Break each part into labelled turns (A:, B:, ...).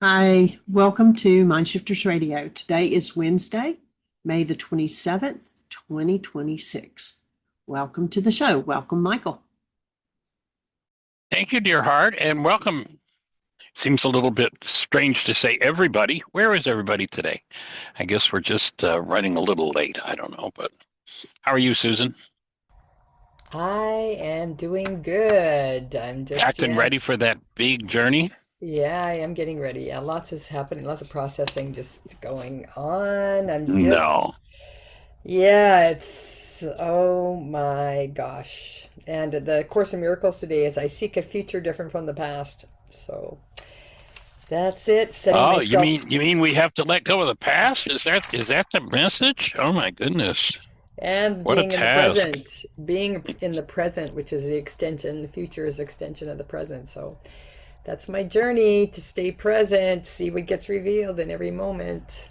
A: Hi, welcome to Mindshifters Radio. Today is Wednesday, May the 27th, 2026. Welcome to the show. Welcome, Michael.
B: Thank you, dear heart, and welcome. Seems a little bit strange to say everybody. Where is everybody today? I guess we're just running a little late. I don't know, but how are you, Susan?
C: I am doing good.
B: Acting ready for that big journey?
C: Yeah, I am getting ready. Yeah, lots is happening, lots of processing just going on.
B: No.
C: Oh my gosh. And the Course in Miracles today is I seek a future different from the past. So that's it, setting
B: Oh, you
C: myself
B: mean you mean we have to let go of the past? Is that the message? Oh my goodness.
C: and
B: What a
C: being in the
B: task.
C: present, being in the present, which is the extension, the future is extension of the present. So that's my journey to stay present, see what gets revealed in every moment.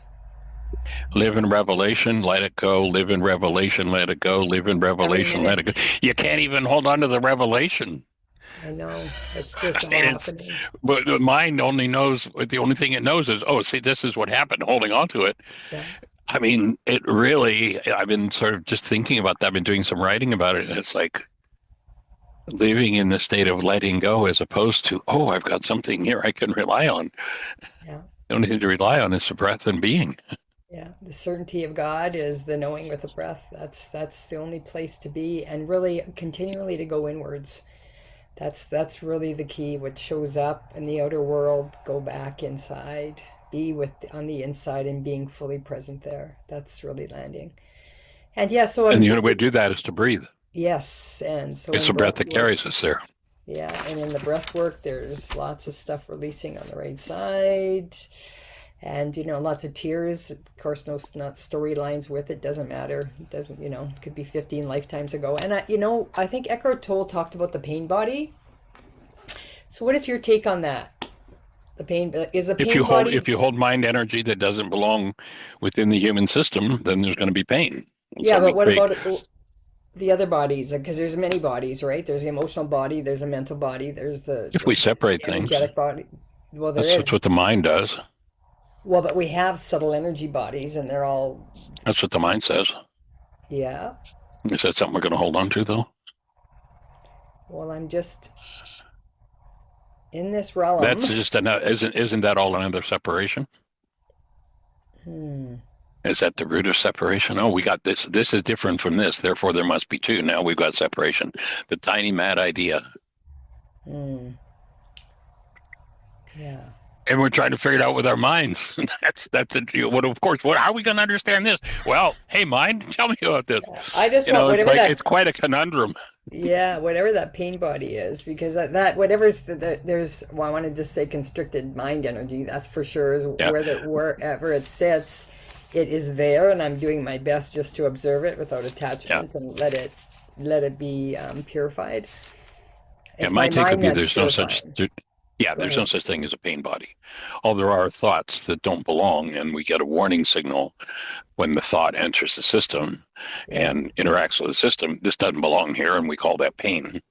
B: Live in revelation, let it go. Live in revelation, let it go. Live in
C: Every
B: revelation, let it go.
C: minute.
B: You can't even hold on to the revelation.
C: I know. It's just
B: I
C: all
B: mean, it's
C: happening.
B: but the mind only knows the only thing it knows is, oh, see, this is what happened, holding on to it.
C: Yeah.
B: I mean, it really, I've been sort of just thinking about that. I've been doing some writing about it. And it's like living in the state of letting go as opposed to, oh, I've got something here I can rely on.
C: Yeah.
B: The only thing to rely on is the breath and being.
C: Yeah. The certainty of God is the knowing with the breath. That's the only place to be and really continually to go inwards. That's really the key. What shows up in the outer world, go back inside. Be with on the inside and being fully present there. That's really landing. And yeah, so
B: And
C: I'm
B: the only way to do that is to breathe.
C: yes, and so
B: It's
C: in
B: the breath
C: breath
B: that
C: work.
B: carries us there.
C: Yeah, and in the breath work, there's lots of stuff releasing on the right side, and lots of tears. Of course, no, not storylines with it. Doesn't matter. It doesn't. It could be 15 lifetimes ago. And I think Eckhart Tolle talked about the pain body. So, what is your take on that? The pain is the
B: If
C: pain
B: you hold
C: body.
B: if you hold mind energy that doesn't belong within the human system, then there's going to be pain. And so
C: Yeah,
B: we
C: but what
B: create.
C: about the other bodies? Because there's many bodies, right? There's the emotional body. There's a mental body. There's
B: If we separate
C: the
B: things,
C: energetic body. Well, there
B: that's
C: is.
B: what the mind does.
C: Well, but we have subtle energy bodies, and they're all,
B: That's what the mind says.
C: yeah.
B: Is that something we're going to hold on to, though?
C: Well, I'm just in this
B: That's
C: realm.
B: just another. Isn't that all another separation?
C: Hmm.
B: Is that the root of separation? Oh, we got this. This is different from this. Therefore, there must be two. Now we've got separation. The tiny mad idea,
C: Hmm. Yeah.
B: and we're trying to figure it out with our minds. That's it. What? Of course. What? How are we going to understand this? Well, hey, mind, tell me about this.
C: I just want
B: It's
C: whatever
B: like
C: that,
B: it's quite a conundrum.
C: yeah, whatever that pain body is, because that whatever's there's, well, I want to just say constricted mind energy. That's for sure is
B: Yeah.
C: wherever it sits, it is there, and I'm doing my best just to observe it without
B: Yeah.
C: attachment and let it be purified.
B: Yeah.
C: It's
B: My
C: my
B: take would
C: mind
B: be
C: that's
B: there's no such.
C: purifying.
B: Yeah,
C: Go
B: there's no
C: ahead.
B: such thing as a pain body. All there are thoughts that don't belong, and we get a warning signal when the thought enters the system
C: Yeah.
B: and interacts with the system. This doesn't belong here, and we call that pain.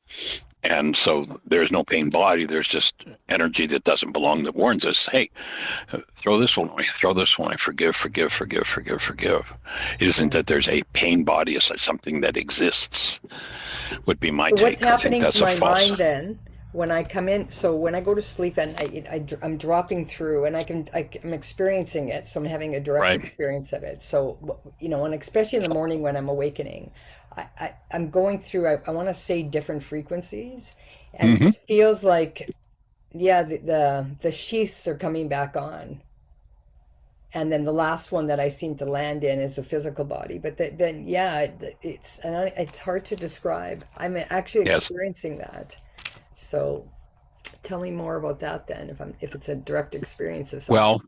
B: And so there's no pain body. There's just energy that doesn't belong that warns us, hey, throw this one away, throw this one away, forgive, forgive, forgive, forgive, forgive. It isn't
C: Yeah.
B: that there's a pain body as something that exists, would be my
C: So what's
B: take. I think
C: happening to
B: that's a
C: my
B: false.
C: mind then when I come in? So when I go to sleep at night, I'm dropping through, and I'm experiencing it. So I'm having a direct
B: Right.
C: experience of it. So and especially in the morning when I'm awakening, I'm going through. I want to say different frequencies, and
B: Mm-hmm.
C: it feels like, yeah, the sheaths are coming back on. And then the last one that I seem to land in is the physical body. But then, yeah, it's hard to describe. I'm actually
B: Yes.
C: experiencing that. So tell me more about that then, if it's a direct experience of something.
B: Well,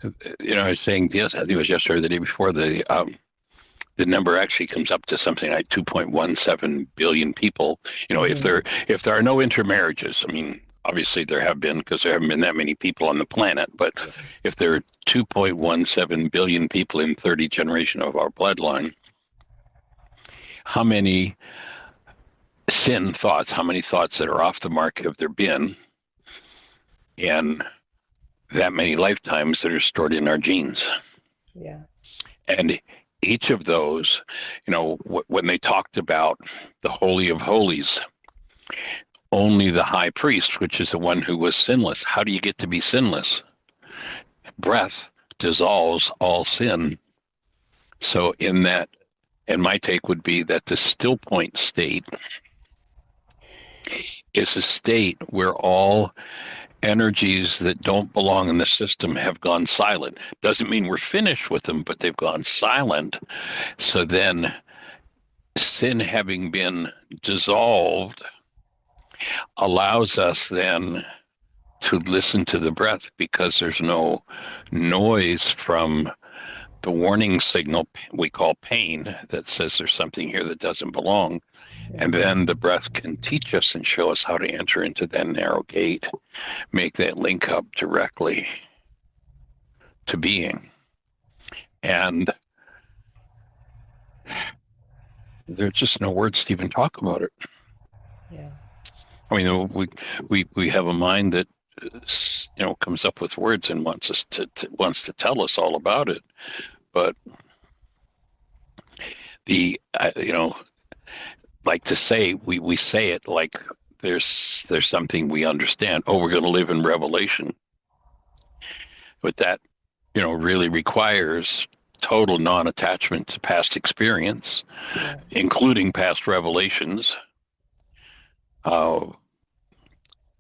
B: I was saying yes. I think it was yesterday, or the day before. The number actually comes up to something like 2.17 billion people. If
C: Hmm.
B: there are no intermarriages, I mean, obviously there have been because there haven't been that many people on the planet. But
C: Yes.
B: if there are 2.17 billion people in 30 generation of our bloodline, how many sin thoughts, how many thoughts that are off the mark have there been? And that many lifetimes that are stored in our genes.
C: Yeah.
B: And each of those, when they talked about the Holy of Holies, only the high priest, which is the one who was sinless. How do you get to be sinless? Breath dissolves all sin. So in that, and my take would be that the still point state is a state where all energies that don't belong in the system have gone silent. Doesn't mean we're finished with them, but they've gone silent. So then sin having been dissolved allows us then to listen to the breath because there's no noise from the warning signal we call pain that says there's something here that doesn't belong. And then the breath can teach us and show us how to enter into that narrow gate, make that link up directly to being. And there's just no words to even talk about it.
C: Yeah.
B: I mean, we have a mind that comes up with words and wants us wants to tell us all about it, but the like to say we say it like there's something we understand. Oh, we're going to live in revelation, but that really requires total non-attachment to past experience, including past revelations.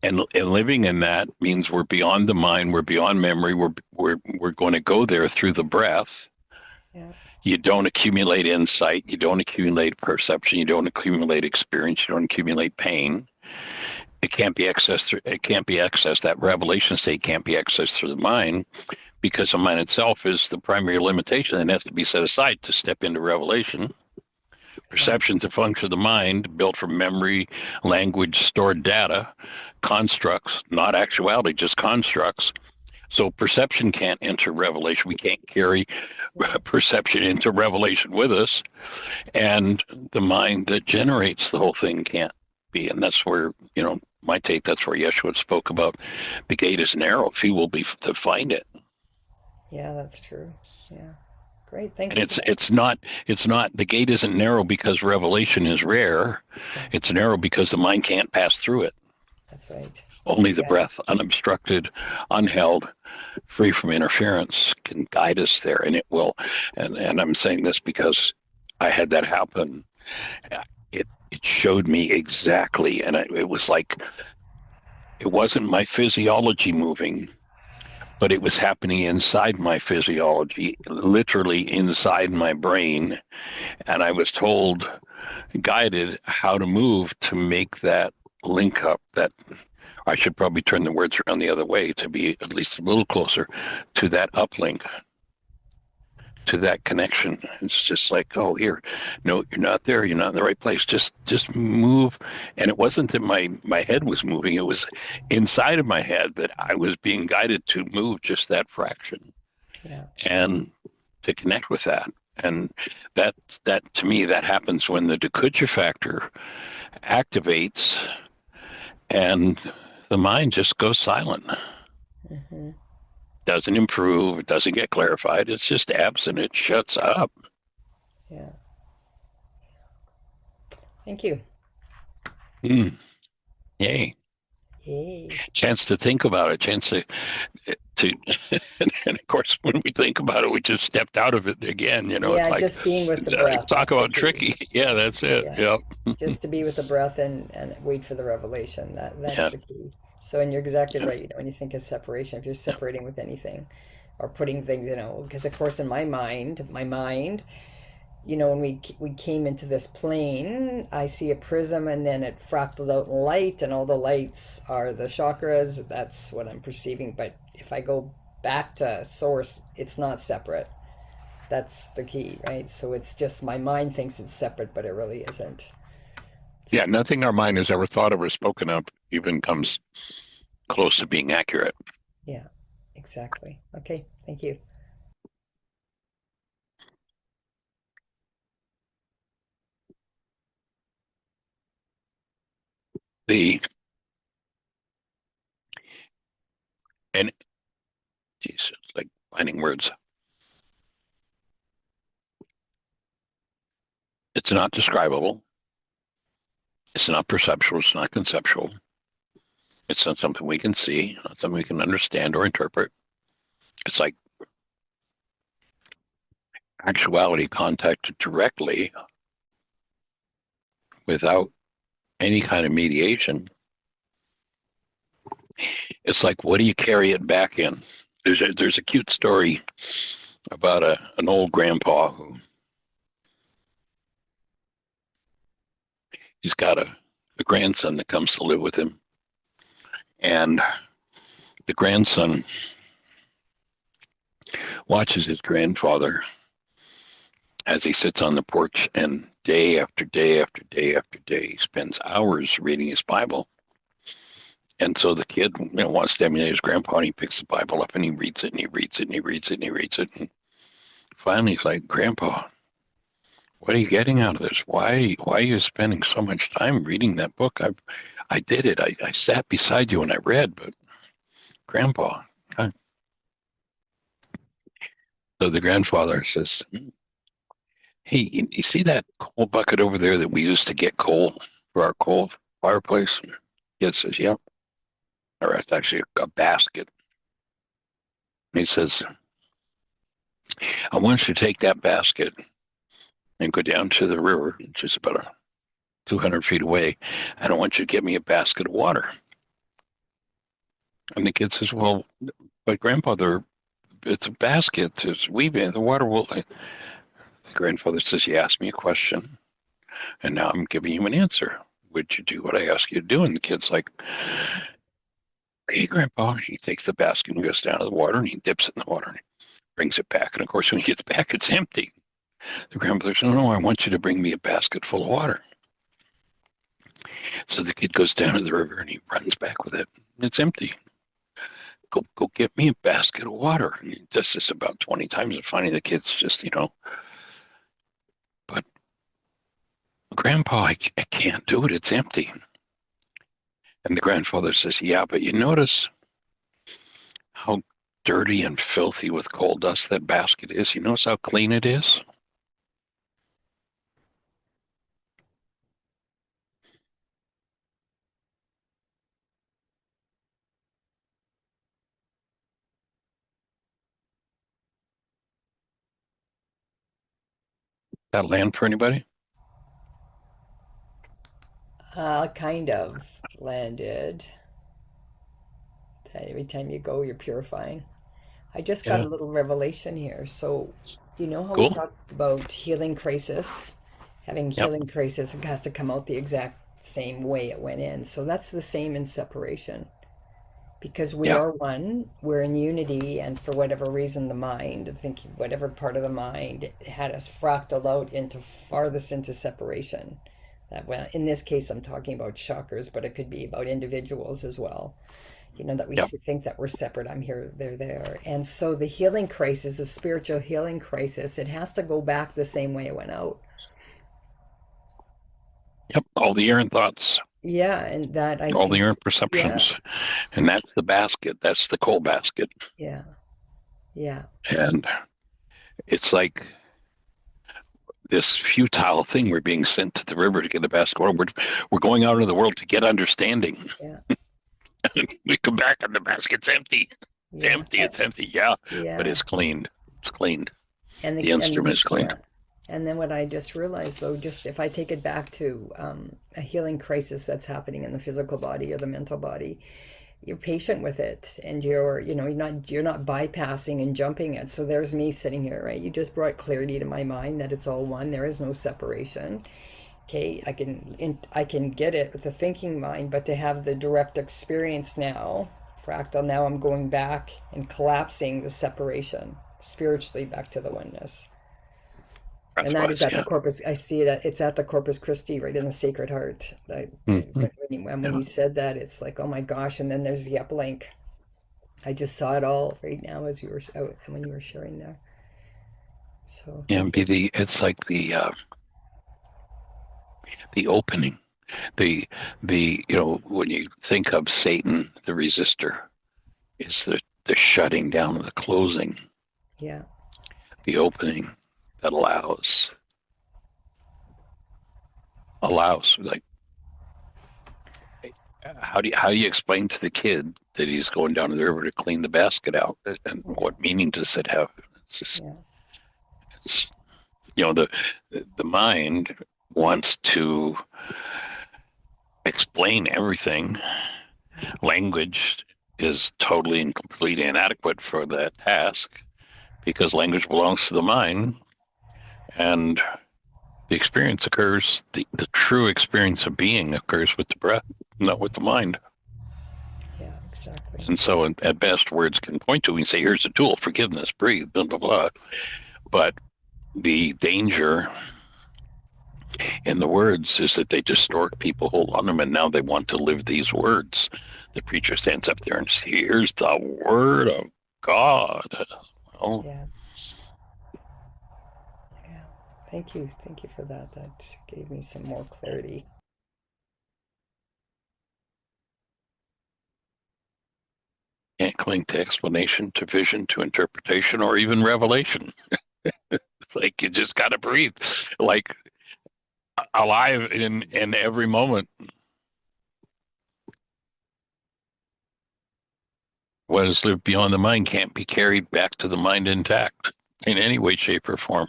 B: And living in that means we're beyond the mind, we're beyond memory, we're going to go there through the breath.
C: Yeah.
B: You don't accumulate insight, you don't accumulate perception, you don't accumulate experience, you don't accumulate pain. It can't be accessed. That revelation state can't be accessed through the mind because the mind itself is the primary limitation that has to be set aside to step into revelation. Perception's a function of the mind, built from memory, language, stored data, constructs, not actuality, just constructs. So perception can't enter revelation. We can't carry perception into revelation with us. And the mind that generates the whole thing can't be. And that's where, my take, that's where Yeshua spoke about the gate is narrow. Few will be to find it.
C: Yeah, that's true. Yeah. Great. Thank
B: And
C: you.
B: it's not the gate isn't narrow because revelation is rare.
C: Yes.
B: It's narrow because the mind can't pass through it.
C: That's right.
B: Only the breath, unobstructed, unheld, free from interference, can guide us there, and it will. And I'm saying this because I had that happen. It showed me exactly, and it was like it wasn't my physiology moving, but it was happening inside my physiology, literally inside my brain. And I was told, guided, how to move to make that link up. That I should probably turn the words around the other way to be at least a little closer to that uplink, to that connection. It's just like, oh, here, no, you're not there. You're not in the right place. Just move. And it wasn't that my head was moving. It was inside of my head that I was being guided to move just that fraction.
C: Yeah.
B: And to connect with that. And that to me, that happens when the Dokucha factor activates and the mind just goes silent.
C: Mm-hmm.
B: Doesn't improve, it doesn't get clarified, it's just absent, it shuts up.
C: Yeah. Thank you.
B: Yay.
C: Yay.
B: Chance to think about it, chance to and of course when we think about it we just stepped out of it again,
C: Yeah,
B: it's like
C: just being with the breath.
B: talk about tricky. Yeah, that's it.
C: Yeah.
B: Yep.
C: Just to be with the breath and wait for the revelation. That's
B: Yeah.
C: the key. So, and you're exactly right. When you think of separation, if you're separating with anything or putting things, because of course in my mind, when we came into this plane, I see a prism and then it fractals out in light, and all the lights are the chakras. That's what I'm perceiving. But if I go back to source, it's not separate. That's the key, right? So it's just my mind thinks it's separate, but it really isn't.
B: Yeah, nothing our mind has ever thought of or spoken of even comes close to being accurate.
C: Yeah, exactly. Okay, thank you.
B: The and Jeez, it's like finding words. It's not describable. It's not perceptual. It's not conceptual. It's not something we can see, not something we can understand or interpret. It's like actuality contacted directly without any kind of mediation. It's like, what do you carry it back in? There's a cute story about an old grandpa who he's got a grandson that comes to live with him, and the grandson watches his grandfather as he sits on the porch, and day after day after day after day, he spends hours reading his Bible. And so the kid, wants to emulate his grandpa, and he picks the Bible up and he reads it and he reads it and he reads it and he reads it. And finally, he's like, "Grandpa, what are you getting out of this? Why are you spending so much time reading that book? I did it. I sat beside you and I read, but Grandpa." So the grandfather says, "Hey, you see that coal bucket over there that we used to get coal for our coal fireplace?" Kid says, "Yeah." Or it's actually a basket. And he says, "I want you to take that basket and go down to the river, which is about 200 feet away, and I want you to get me a basket of water." And the kid says, "Well, but grandfather, it's a basket. It's weaving. The water will." The grandfather says, "You asked me a question, and now I'm giving you an answer. Would you do what I asked you to do?" And the kid's like, "Hey, Grandpa." He takes the basket and goes down to the water, and he dips it in the water and brings it back. And of course, when he gets back, it's empty. The grandfather says, "No, I want you to bring me a basket full of water." So the kid goes down to the river and he runs back with it. It's empty. Go get me a basket of water. And he does this about 20 times, and finally the kid's just, "But Grandpa, I can't do it. It's empty." And the grandfather says, "Yeah, but you notice how dirty and filthy with coal dust that basket is? You notice how clean it is?" That land for anybody?
C: Kind of landed. That every time you go, you're purifying. I just got
B: Yeah.
C: a little revelation here. So, you know how we
B: Cool.
C: talked about healing crisis? Having
B: Yep.
C: healing crisis, it has to come out the exact same way it went in. So that's the same in separation. Because we
B: Yeah.
C: are one, we're in unity, and for whatever reason, the mind, I think whatever part of the mind had us fractal out into farthest into separation. That, well, in this case, I'm talking about chakras, but it could be about individuals as well. That we
B: Yep.
C: think that we're separate. I'm here, they're there. And so the healing crisis, the spiritual healing crisis, it has to go back the same way it went out.
B: Yep. All the errant thoughts,
C: Yeah, and that I
B: all
C: can,
B: the errant
C: yeah,
B: perceptions. And that's the basket. That's the coal basket.
C: yeah, yeah,
B: And it's like this futile thing. We're being sent to the river to get a basket of water. We're going out into the world to get understanding.
C: yeah,
B: We come back and the basket's empty. It's
C: yeah,
B: empty. It's empty. Yeah. But
C: yeah.
B: it's cleaned. It's cleaned.
C: And
B: The instrument is cleaned.
C: yeah. And then what I just realized, though, just if I take it back to a healing crisis that's happening in the physical body or the mental body, you're patient with it, and you're not bypassing and jumping it. So there's me sitting here, right? You just brought clarity to my mind that it's all one. There is no separation. Okay, I can get it with the thinking mind, but to have the direct experience now, fractal, now I'm going back and collapsing the separation spiritually back to the oneness.
B: That's
C: And that is
B: wise.
C: at the
B: Yeah.
C: Corpus. I see it. It's at the Corpus Christi, right in the Sacred Heart.
B: Mm-hmm.
C: When you
B: Yeah.
C: said that, it's like, oh my gosh! And then there's the uplink. I just saw it all right now as you were when you were sharing there. So
B: Yeah.
C: thank you.
B: It's like the opening. The when you think of Satan, the resistor is the shutting down, the closing,
C: Yeah.
B: the opening that allows like, how do you explain to the kid that he's going down to the river to clean the basket out, and what meaning does it have? It's just,
C: Yeah.
B: it's, the mind wants to explain everything. Language is totally and completely inadequate for that task, because language belongs to the mind, and the experience occurs, the true experience of being occurs with the breath, not with the mind.
C: Yeah, exactly.
B: And so at best, words can point to, we say, here's a tool, forgiveness, breathe, blah, blah, blah. But the danger in the words is that they distort people, hold on them, and now they want to live these words. The preacher stands up there and says, here's the word of God. Well,
C: Yeah. Yeah. Thank you. Thank you for that. That gave me some more clarity.
B: can't cling to explanation, to vision, to interpretation, or even revelation. It's like you just got to breathe, like alive in every moment. What is lived beyond the mind can't be carried back to the mind intact in any way, shape, or form.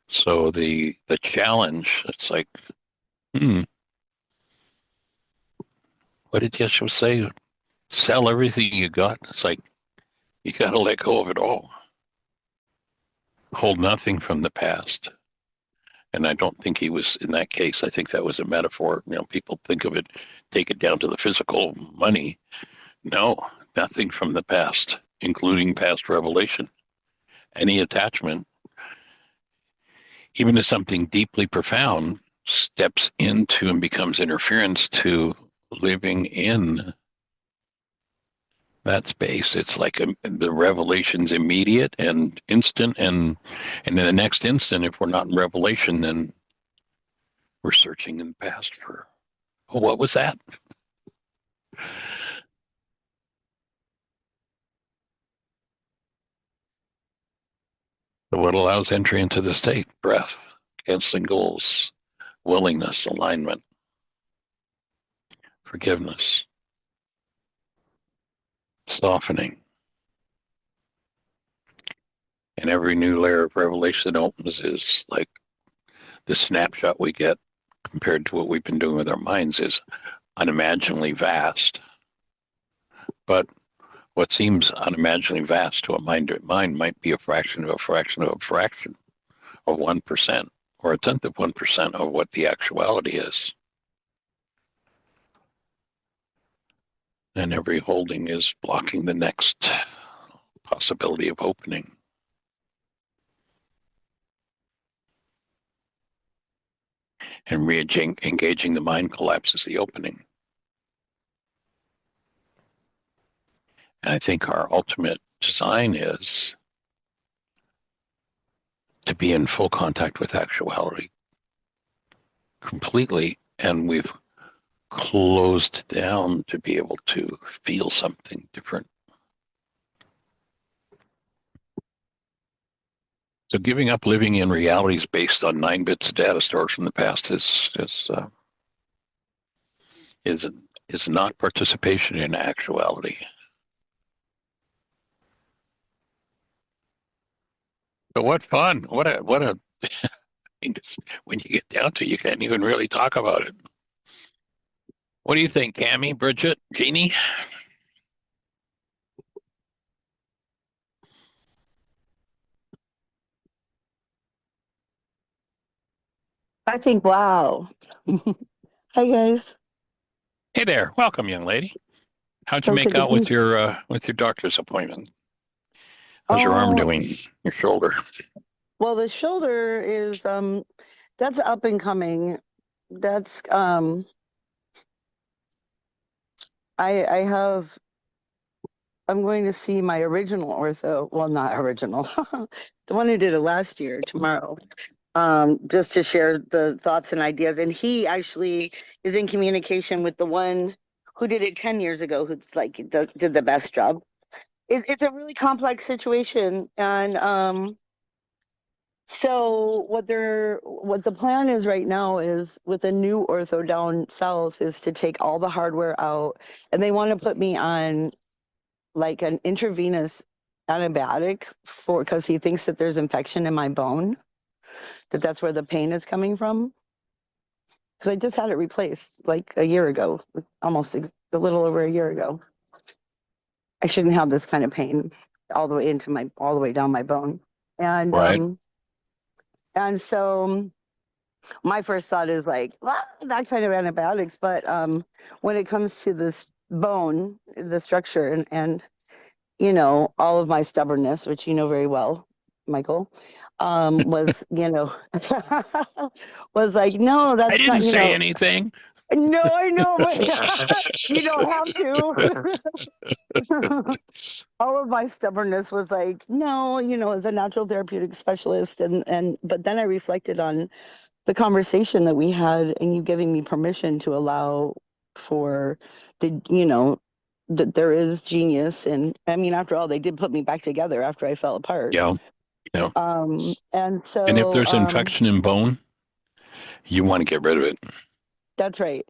B: So the challenge, it's like, what did Yeshua say? Sell everything you got. It's like, you got to let go of it all. Hold nothing from the past. And I don't think he was in that case. I think that was a metaphor. People think of it, take it down to the physical money. No, nothing from the past, including past revelation. Any attachment, even to something deeply profound, steps into and becomes interference to living in that space. It's like the revelation's immediate and instant, and in the next instant, if we're not in revelation, then we're searching in the past for, oh, what was that? So what allows entry into the state? Breath, canceling goals, willingness, alignment, forgiveness, softening. And every new layer of revelation that opens is like the snapshot we get compared to what we've been doing with our minds is unimaginably vast. But what seems unimaginably vast to a mind might be a fraction of a fraction of a fraction of 1% or a tenth of 1% of what the actuality is. And every holding is blocking the next possibility of opening. And re-engaging the mind collapses the opening. And I think our ultimate design is to be in full contact with actuality completely. And we've closed down to be able to feel something different. So giving up living in realities based on 9 bits of data stored from the past is not participation in actuality. But what fun! What a when you get down to it, you can't even really talk about it. What do you think, Cammy, Bridget, Jeannie?
D: I think, wow. Hi, guys.
B: Hey there, welcome, young lady. How'd you
D: So
B: make
D: good to
B: out
D: be.
B: with your doctor's appointment? How's your arm
D: Oh,
B: doing? Your shoulder?
D: well, the shoulder is that's up and coming. That's I have I'm going to see my original ortho. Well, not original, the one who did it last year tomorrow. Just to share the thoughts and ideas. And he actually is in communication with the one who did it 10 years ago, who's like did the best job. It's a really complex situation, and so what the plan is right now is with a new ortho down south is to take all the hardware out, and they want to put me on like an intravenous antibiotic for because he thinks that there's infection in my bone, that's where the pain is coming from. Because I just had it replaced like a year ago, almost a little over a year ago. I shouldn't have this kind of pain all the way down my bone. And
B: Right.
D: and so my first thought is like, well, that kind of antibiotics, but when it comes to this bone, the structure, and all of my stubbornness, which you know very well, Michael, was was like, no,
B: I
D: that's not,
B: didn't say anything.
D: no, I know, but you don't have to. All of my stubbornness was like, no, as a natural therapeutic specialist, and but then I reflected on the conversation that we had, and you giving me permission to allow for that there is genius, and I mean, after all, they did put me back together after I fell apart.
B: Yeah. Yeah.
D: And
B: And if
D: so
B: there's infection in bone, you want to get rid of it.
D: that's right.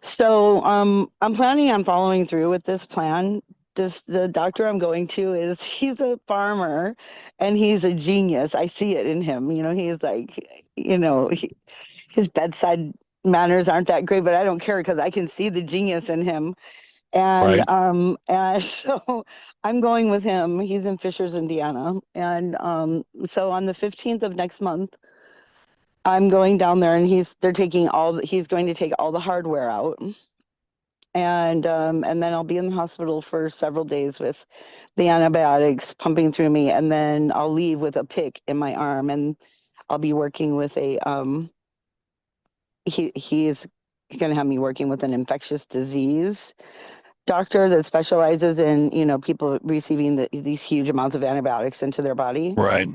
D: So I'm planning on following through with this plan. The doctor I'm going to he's a farmer, and he's a genius. I see it in him. He's like, his bedside manners aren't that great, but I don't care because I can see the genius in him. And
B: Right.
D: so I'm going with him. He's in Fishers, Indiana, and so on the 15th of next month, I'm going down there, and he's going to take all the hardware out, and then I'll be in the hospital for several days with the antibiotics pumping through me, and then I'll leave with a pick in my arm, and I'll be working with a he's going to have me working with an infectious disease doctor that specializes in people receiving these huge amounts of antibiotics into their body,
B: Right.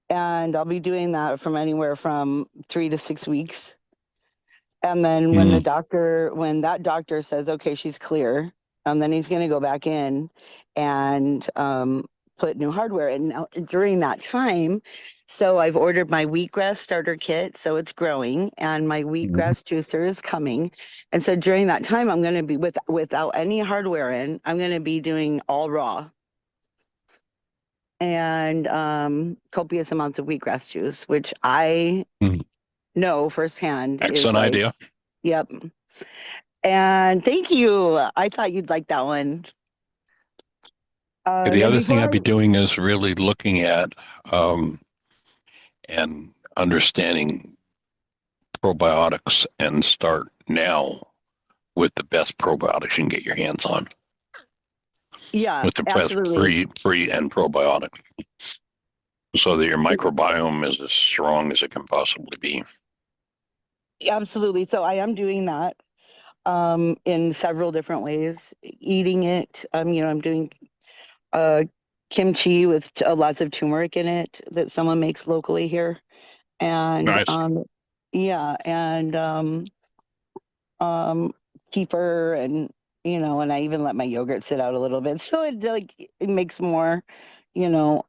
D: and I'll be doing that from anywhere from 3 to 6 weeks. And then when
B: Mm.
D: that doctor says, okay, she's clear, and then he's going to go back in and put new hardware in. Now, during that time, so I've ordered my wheatgrass starter kit, so it's growing, and my
B: Mhm.
D: wheatgrass juicer is coming. And so during that time, I'm going to be without any hardware in. I'm going to be doing all raw and copious amounts of wheatgrass juice, which I
B: Mm.
D: know firsthand is
B: Excellent
D: like,
B: idea.
D: yep. And thank you. I thought you'd like that one.
B: The
D: Then
B: other thing
D: before
B: I'd be doing is really looking at um, and understanding probiotics and start now with the best probiotics you can get your hands on,
D: yeah,
B: with the best
D: absolutely.
B: pre and probiotics, so that your microbiome is as strong as it can possibly be.
D: Absolutely. So I am doing that in several different ways. Eating it, I'm doing uh, kimchi with lots of turmeric in it that someone makes locally here. And
B: Nice.
D: yeah, and kefir, and I even let my yogurt sit out a little bit. So it makes more, you know,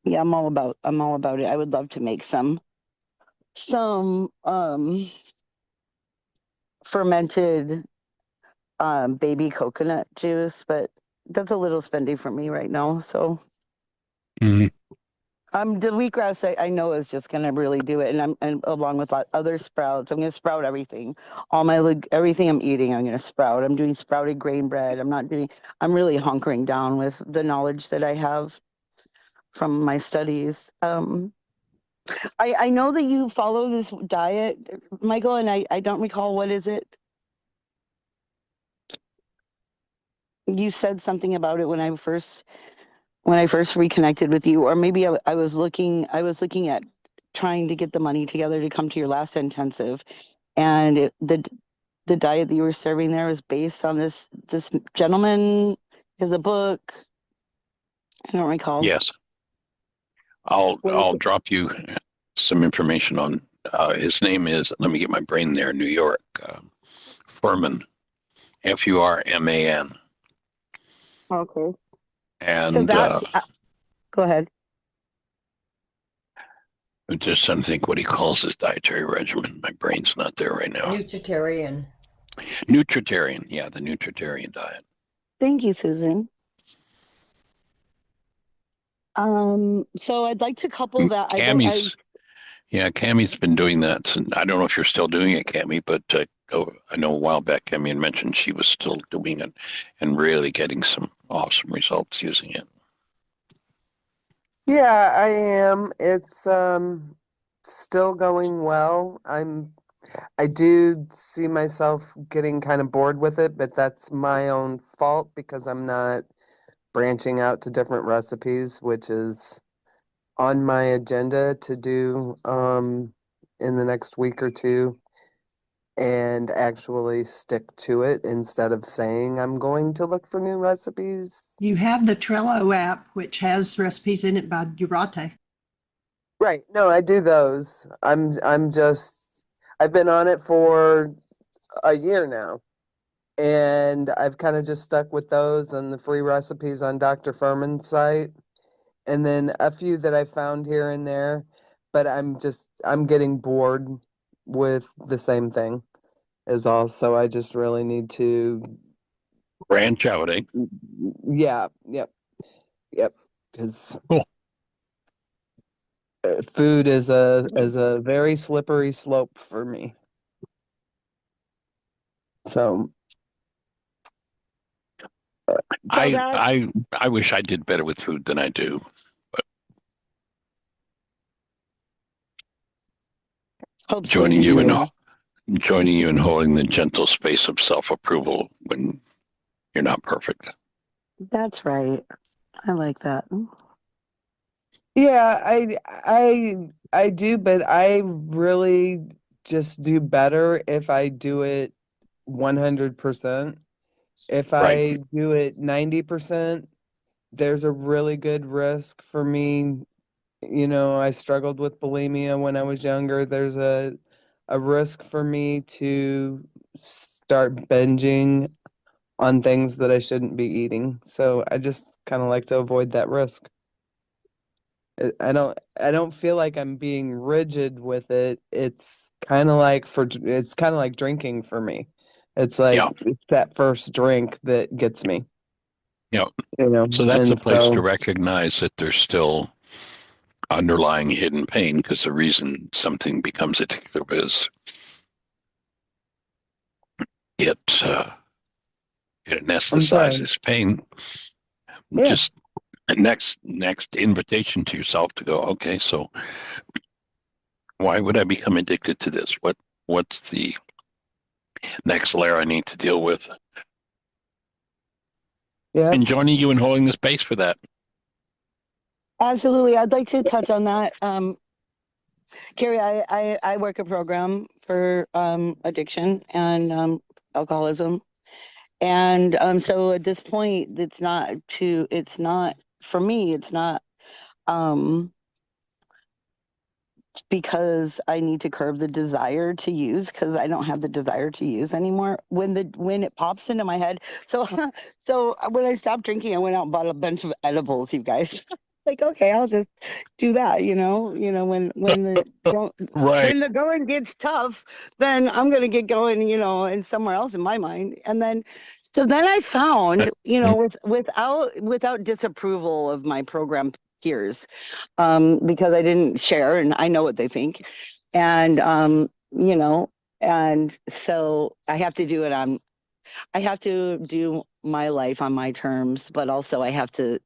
D: yeah, I'm all about it. I would love to make some fermented baby coconut juice, but that's a little spendy for me right now. So
B: Mm.
D: the wheatgrass I know is just gonna really do it, and along with other sprouts, I'm gonna sprout everything. Everything I'm eating, I'm gonna sprout. I'm doing sprouted grain bread. I'm really hunkering down with the knowledge that I have from my studies. I know that you follow this diet, Michael, and I don't recall, what is it? You said something about it when I first reconnected with you, or maybe I was looking at trying to get the money together to come to your last intensive, and the diet that you were serving there was based on this gentleman. Has a book. I don't recall.
B: Yes, I'll
D: What is
B: I'll
D: it?
B: drop you some information on his name is, let me get my brain there, New York, Furman. Furman.
D: Okay. So
B: And
D: that's, go ahead.
B: I'm just trying to think what he calls his dietary regimen. My brain's not there right now.
C: Nutritarian.
B: Nutritarian. Yeah, the nutritarian diet.
D: Thank you, Susan. So I'd like to couple that.
B: Cammie's been doing that. And I don't know if you're still doing it, Cammie, but I know a while back Cammie had mentioned she was still doing it and really getting some awesome results using it.
E: Yeah, I am. It's still going well. I do see myself getting kind of bored with it, but that's my own fault because I'm not branching out to different recipes, which is on my agenda to do in the next week or two and actually stick to it instead of saying I'm going to look for new recipes.
A: You have the Trello app, which has recipes in it by Durate.
E: Right. No, I do those. I've been on it for a year now. And I've kind of just stuck with those and the free recipes on Dr. Furman's site. And then a few that I found here and there, but I'm getting bored with the same thing is all. So I just really need to
B: Branch out, eh?
E: yeah, yep. Because
B: Cool.
E: food is a very slippery slope for me. So
B: I wish I did better with food than I do. But joining you in holding the gentle space of self-approval when you're not perfect.
D: That's right. I like that.
E: yeah, I do, but I really just do better if I do it 100%. If
B: Right.
E: I do it 90%, there's a really good risk for me. You know, I struggled with bulimia when I was younger. There's a risk for me to start binging on things that I shouldn't be eating. So I just kind of like to avoid that risk. I don't feel like I'm being rigid with it. It's kind of like drinking for me. It's like it's that first drink that gets me.
B: Yeah.
E: You know,
B: So that's a
E: and
B: place to recognize that there's still underlying hidden pain, because the reason something becomes addictive is it anesthetizes pain.
E: Yeah.
B: Just next invitation to yourself to go, okay, so why would I become addicted to this? What's the next layer I need to deal with?
E: Yeah.
B: And joining you and holding the space for that.
D: Absolutely. I'd like to touch on that. Carrie, I work a program for addiction and alcoholism. And so at this point, for me, it's not because I need to curb the desire to use, because I don't have the desire to use anymore. When it pops into my head, so when I stopped drinking, I went out and bought a bunch of edibles, you guys. Like, okay, I'll just do that, when when the going gets tough, then I'm gonna get going, and somewhere else in my mind. And then I found, without disapproval of my program peers, because I didn't share and I know what they think. And, and so I have to do it I have to do my life on my terms, but also I have to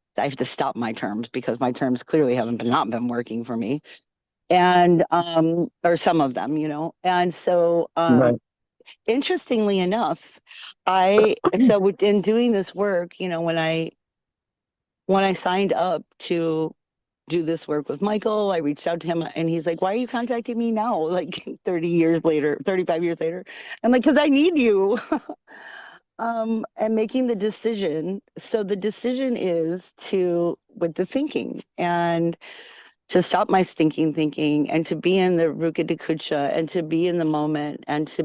D: stop my terms because my terms clearly haven't not been working for me. And, or some of them, and so,
E: Right.
D: interestingly enough, in doing this work, when I signed up to do this work with Michael, I reached out to him and he's like, why are you contacting me now? Like 35 years later. I'm like, because I need you. And making the decision. So the decision is with the thinking and to stop my stinking thinking and to be in the Ruka Dakucha and to be in the moment and to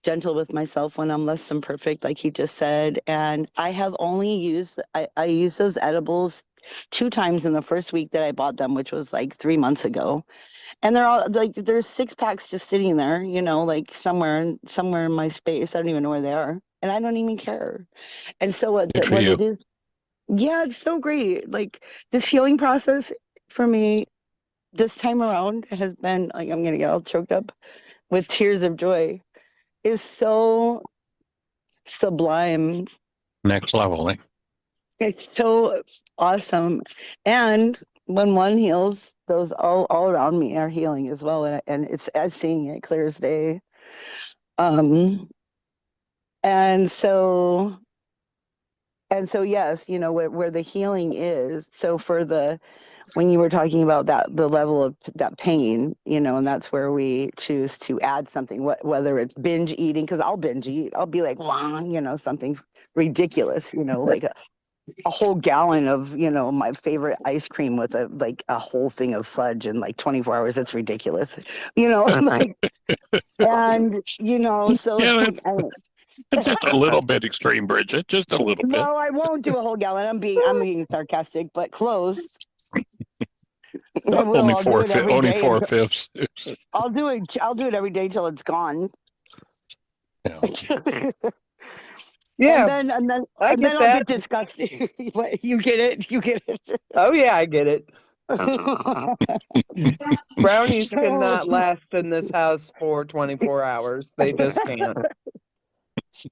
D: gentle with myself when I'm less than perfect, like he just said. And I have only used, I used those edibles 2 times in the first week that I bought them, which was like 3 months ago. And they're all like, there's 6 packs just sitting there, like somewhere in my space. I don't even know where they are. And I don't even care. And so
B: Good for
D: what
B: you.
D: it is, yeah, it's so great. Like this healing process for me this time around has been like, I'm going to get all choked up with tears of joy, is so sublime.
B: Next level, eh?
D: It's so awesome. And when one heals, those all around me are healing as well. And it's as seeing it clear as day. Um, and so yes, where the healing is. So when you were talking about the level of that pain, and that's where we choose to add something, whether it's binge eating, because I'll binge eat. I'll be like, wow, something ridiculous, like a whole gallon of, my favorite ice cream with a whole thing of fudge in like 24 hours. It's ridiculous, like, and, so
B: Yeah,
D: like,
B: that's just a little bit extreme, Bridget. Just a little bit.
D: no, I won't do a whole gallon. I'm being sarcastic, but close. I will.
B: Only
D: I'll do it every
B: only
D: day
B: four
D: until
B: fifths.
D: I'll do it. I'll do it every day till it's gone.
B: Yeah.
E: Yeah, I
D: And then
E: get
D: I'll
E: that.
D: get disgusted. You get it? You get it?
E: Oh yeah, I get it. Brownies
D: so,
E: cannot last in this house for 24 hours. They just can't.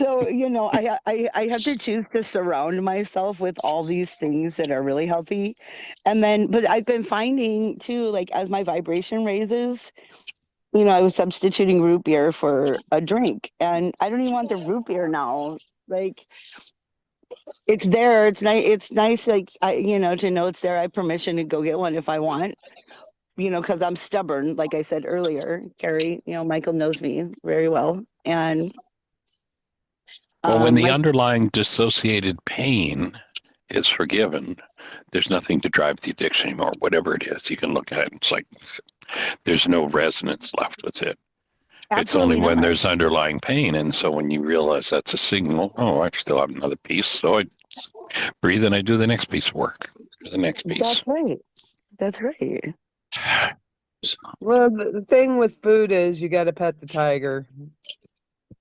D: I have to choose to surround myself with all these things that are really healthy. But I've been finding too, like as my vibration raises, I was substituting root beer for a drink, and I don't even want the root beer now. Like it's there. It's nice. It's nice, like to know it's there. I have permission to go get one if I want. Because I'm stubborn, like I said earlier. Carrie, Michael knows me very well, and
B: Well, when the
D: my
B: underlying dissociated pain is forgiven, there's nothing to drive the addiction anymore. Whatever it is, you can look at it. It's like there's no resonance left with it. It's only
D: absolutely
B: when
D: not.
B: there's underlying pain. And so when you realize that's a signal, oh, I still have another piece. So I breathe and I do the next piece of work, the next piece.
D: That's right. That's right.
B: So,
E: Well, the thing with food is you got to pet the tiger.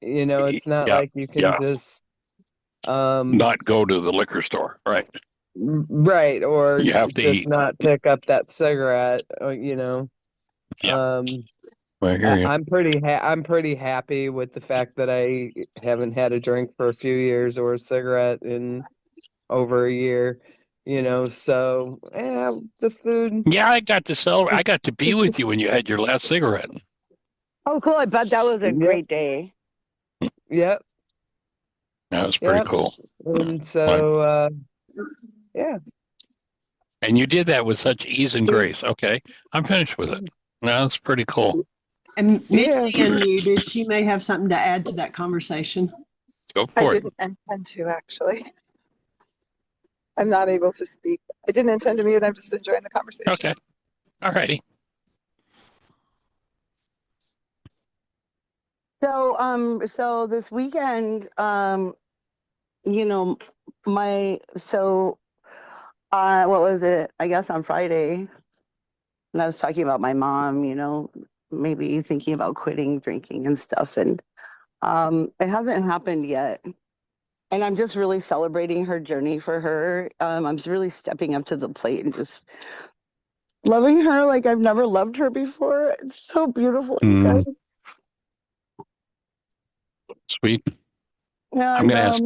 E: It's not
B: yeah,
E: like you can
B: yeah.
E: just
B: Not go to the liquor store, right?
E: right, or
B: You have to
E: just
B: eat.
E: not pick up that cigarette,
B: Yeah,
E: um
B: I hear you.
E: I'm pretty happy with the fact that I haven't had a drink for a few years or a cigarette in over a year, so yeah, the food.
B: Yeah, I got to celebrate. I got to be with you when you had your last cigarette.
D: Oh, cool. I bet that was a
E: Yep,
D: great day.
E: yep,
B: That was pretty
E: yep.
B: cool.
E: And
B: Fun.
E: so yeah.
B: And you did that with such ease and grace. Okay, I'm finished with it. That's pretty cool.
A: And
E: Yeah.
A: Mitzi unmuted. She may have something to add to that conversation.
B: Go
F: I
B: for it.
F: didn't intend to, actually. I'm not able to speak. I didn't intend to mute. I'm just enjoying the conversation.
B: Okay. All righty.
D: So this weekend, you know, what was it? I guess on Friday, and I was talking about my mom, maybe thinking about quitting drinking and stuff, and it hasn't happened yet. And I'm just really celebrating her journey for her. I'm just really stepping up to the plate and just loving her like I've never loved her before. It's so beautiful, you guys.
B: Sweet. I'm
D: And
B: gonna ask.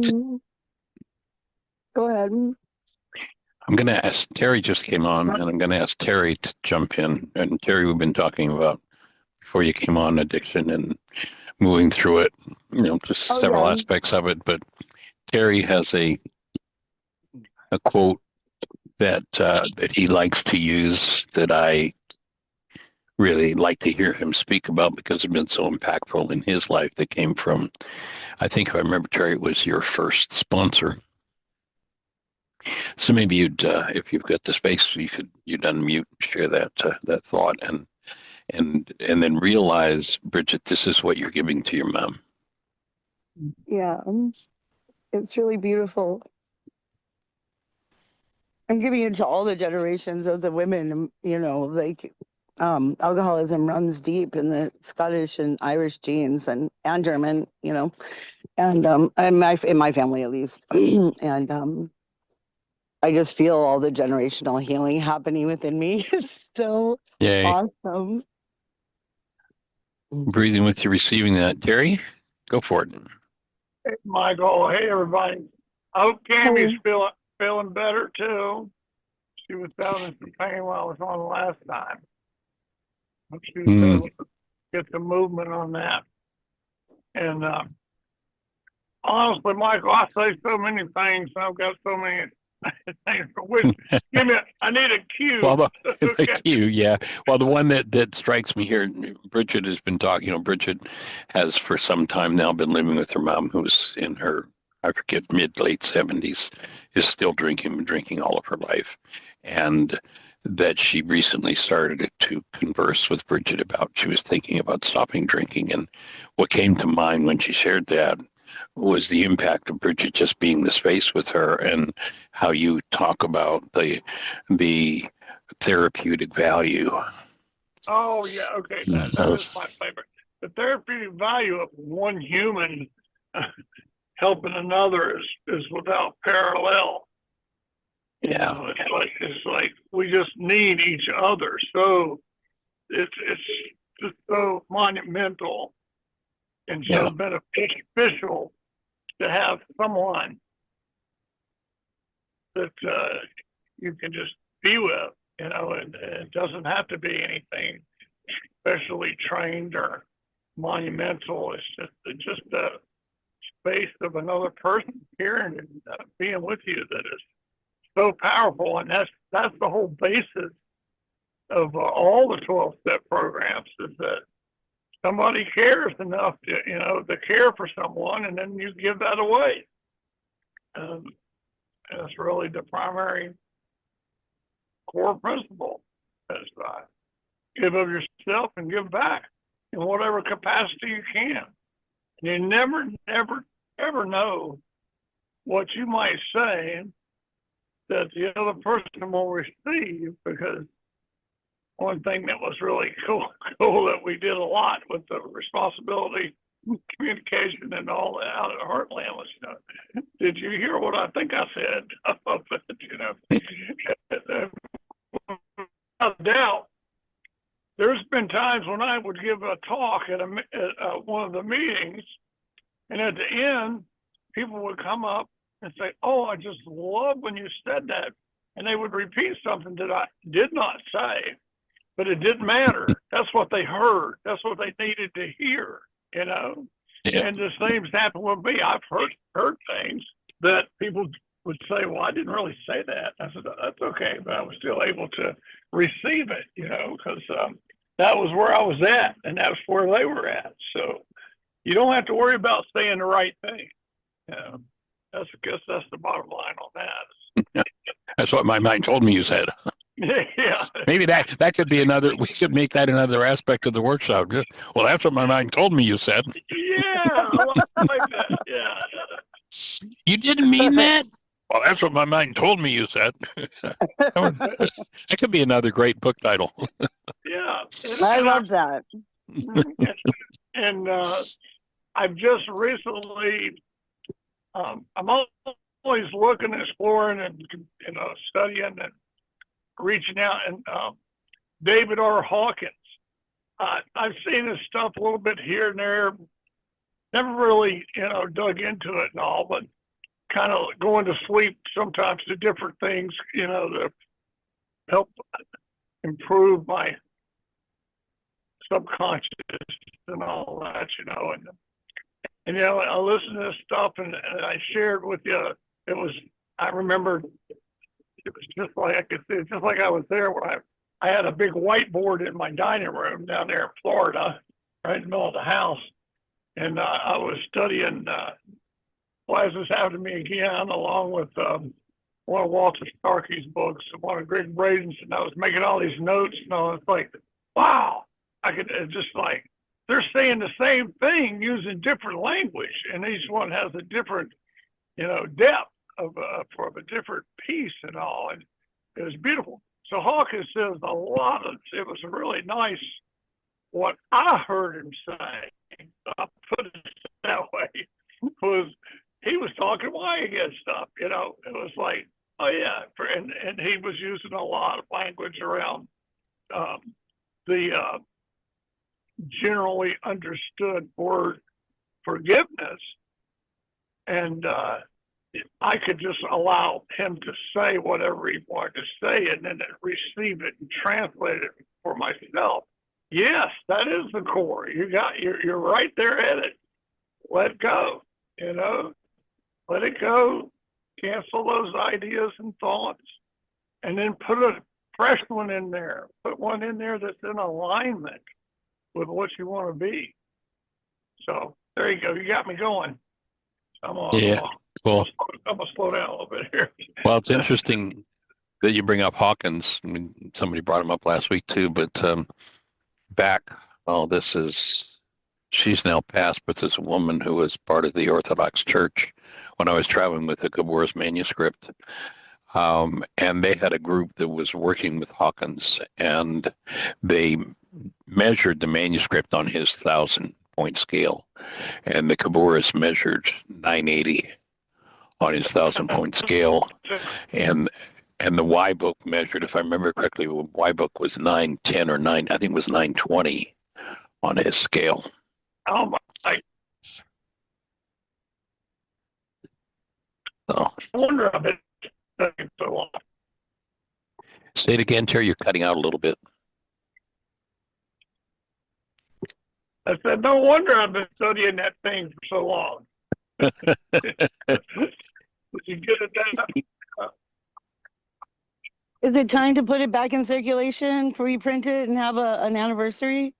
D: go ahead.
B: I'm gonna ask. Terry just came on, and I'm gonna ask Terry to jump in. And Terry, we've been talking about before you came on addiction and moving through it. Just
D: Oh
B: several
D: yeah.
B: aspects of it. But Terry has a quote that he likes to use that I really like to hear him speak about because it's been so impactful in his life. That came from, I think if I remember, Terry, it was your first sponsor. So maybe if you've got the space, you'd unmute, share that thought, and then realize, Bridget, this is what you're giving to your mom.
D: Yeah, it's really beautiful. I'm giving it to all the generations of the women, like alcoholism runs deep in the Scottish and Irish genes and German, and in my family at least. And I just feel all the generational healing happening within me. It's so
B: Yay.
D: awesome.
B: Breathing with you, receiving that. Terry, go for it.
G: Hey, Michael, hey everybody. I hope Cammy's
D: Hey.
G: feeling better too. She was having some pain while I was on last time. Hope she was
B: Hmm.
G: able to get some movement on that. And honestly, Michael, I say so many things. I've got so many things. Which I need a
B: Well,
G: cue.
B: the
G: Okay.
B: cue, yeah. Well, the one that strikes me here, Bridget has been talking. Bridget has for some time now been living with her mom, who's in her, I forget, mid late 70s, is still drinking all of her life, and that she recently started to converse with Bridget about. She was thinking about stopping drinking, and what came to mind when she shared that was the impact of Bridget just being the space with her, and how you talk about the therapeutic value
G: Oh yeah, okay. That is
B: of,
G: my favorite. The therapeutic value of one human helping another is without parallel.
B: yeah,
G: It's like we just need each other. So it's just so monumental and
B: yeah,
G: so beneficial to have someone that you can just be with, and it doesn't have to be anything specially trained or monumental. It's just a space of another person hearing and being with you that is so powerful, and that's the whole basis of all the 12-step programs, is that somebody cares enough to care for someone, and then you give that away. Um, and that's really the primary core principle. Is give of yourself and give back in whatever capacity you can. You never, ever know what you might say that the other person will receive, because one thing that was really cool that we did a lot with the responsibility, communication, and all that out at Heartland was, did you hear what I think I said? Without doubt, there's been times when I would give a talk at one of the meetings, and at the end, people would come up and say, "Oh, I just love when you said that," and they would repeat something that I did not say, but it didn't matter. That's what they heard. That's what they needed to hear, you know.
B: yeah,
G: And the same's happened with me. I've heard things that people would say, "Well, I didn't really say that." I said, "That's okay," but I was still able to receive it, because that was where I was at, and that's where they were at. So you don't have to worry about saying the right thing. I guess that's the bottom line on that.
B: that's what my mind told me you said.
G: Yeah,
B: Maybe that could be another. We could make that another aspect of the workshop. Well, that's what my mind told me you said.
G: yeah, I like that. Yeah,
B: You didn't mean that. Well, that's what my mind told me you said. That could be another great book title.
G: yeah.
D: I
G: And
D: love that.
G: and I've just recently, I'm always looking, exploring, and studying and reaching out. And David R. Hawkins, I've seen his stuff a little bit here and there. Never really, dug into it and all, but kind of going to sleep sometimes to different things, to help improve my subconscious and all that, and I listened to this stuff, and I shared with you. I remember it was just like I could see, just like I was there when I had a big whiteboard in my dining room down there in Florida, right in the middle of the house, and I was studying. Why is this happening to me again? Along with one of Walter Starkey's books, one of Greg Braden's, and I was making all these notes, and I was like, wow, I could just like they're saying the same thing using different language, and each one has a different, depth of a different piece and all, and it was beautiful. So Hawkins says it was really nice what I heard him say. I'll put it that way, was he was talking Wyandotte stuff. It was like, oh yeah, and he was using a lot of language around the generally understood word forgiveness, and I could just allow him to say whatever he wanted to say, and then receive it and translate it for myself. Yes, that is the core. You're right there at it. Let go, let it go. Cancel those ideas and thoughts, and then put a fresh one in there. Put one in there that's in alignment with what you want to be. So there you go. You got me going.
B: Yeah. Cool.
G: I'm gonna slow down a little bit here.
B: Well, it's interesting that you bring up Hawkins. I mean, somebody brought him up last week too, but she's now passed, but this woman who was part of the Orthodox Church when I was traveling with the Gabor's manuscript. And they had a group that was working with Hawkins, and they measured the manuscript on his 1,000-point scale, and the Gabor's measured 980 on his 1,000-point scale, and the Y book measured, if I remember correctly, Y book was 910 or 9, I think it was 920 on his scale.
G: Oh my!
B: So,
G: I wonder if it's taking so long.
B: say it again, Terry. You're cutting out a little bit.
G: I said, no wonder I've been studying that thing for so long. Did you get it down?
D: Is it time to put it back in circulation, reprint it, and have an anniversary?